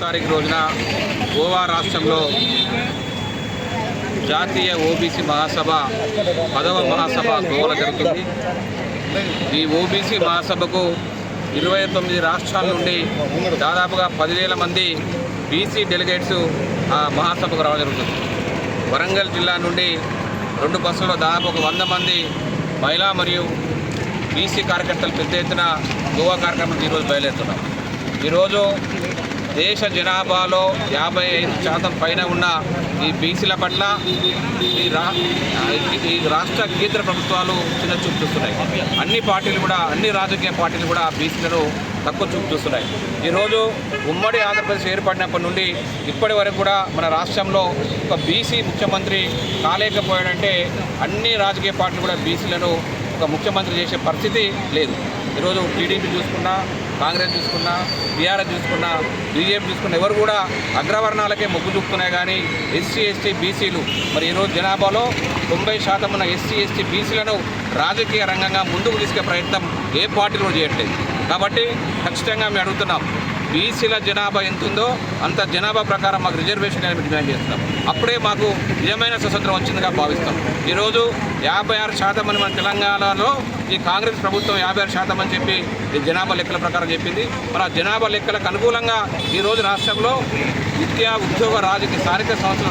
తారీఖు రోజున గోవా రాష్ట్రంలో జాతీయ ఓబీసీ మహాసభ 10వ మహాసభ గోవాలో జరుగుతుంది. ఈ ఓబీసీ మహాసభకు 29 రాష్ట్రాల నుండి దాదాపుగా 10,000 మంది బీసీ డెలిగేట్స్ ఆ మహాసభకు రావడం జరుగుతుంది. వరంగల్ జిల్లా నుండి 2 బస్సుల్లో దాదాపు 100 మంది మహిళా మరియు బీసీ కార్యకర్తలు పెద్ద ఎత్తున గోవా కార్యక్రమం ఈరోజు బయలుదేరుతున్నాం. ఈరోజు దేశ జనాభాలో 55% పైన ఉన్న ఈ బీసీల పట్ల ఈ రాష్ట్ర కేంద్ర ప్రభుత్వాలు చిన్న చూపు చూస్తున్నాయి. అన్ని రాజకీయ పార్టీలు కూడా బీసీలను తక్కువ చూపు చూస్తున్నాయి. ఈరోజు ఉమ్మడి ఆంధ్రప్రదేశ్ ఏర్పడినప్పటి నుండి ఇప్పటి వరకు కూడా మన రాష్ట్రంలో ఒక బీసీ ముఖ్యమంత్రి కాలేకపోయాడంటే అన్ని రాజకీయ పార్టీలు కూడా బీసీలను ఒక ముఖ్యమంత్రి చేసే పరిస్థితి లేదు. ఈరోజు టీడీపీ చూసుకున్నా, కాంగ్రెస్ చూసుకున్నా, టీఆర్ఎస్ చూసుకున్నా, బీజేపీ చూసుకున్నా ఎవరు కూడా అగ్రవర్ణాలకే మొగ్గు చూపుతున్నాయి. కానీ ఎస్సీ ఎస్టీ బీసీలు మరి ఈరోజు జనాభాలో 90% ఉన్న ఎస్సీ ఎస్టీ బీసీలను రాజకీయ రంగంగా ముందుకు తీసుకే ప్రయత్నం ఏ పార్టీలు కూడా చేయట్లేదు. కాబట్టి ఖచ్చితంగా మేము అడుగుతున్నాం, బీసీల జనాభా ఎంత ఉందో అంత జనాభా ప్రకారం మాకు రిజర్వేషన్ అనేది డిమాండ్ చేస్తున్నాం. అప్పుడే మాకు నిజమైన స్వతంత్రం వచ్చిందిగా భావిస్తాం. ఈరోజు 56% అని మన తెలంగాణలో ఈ కాంగ్రెస్ ప్రభుత్వం 56% అని చెప్పి ఈ జనాభా లెక్కల ప్రకారం చెప్పింది. మరి ఆ జనాభా లెక్కలకు అనుకూలంగా ఈరోజు రాష్ట్రంలో విద్యా ఉద్యోగ రాజకీయ స్థానిక సంస్థల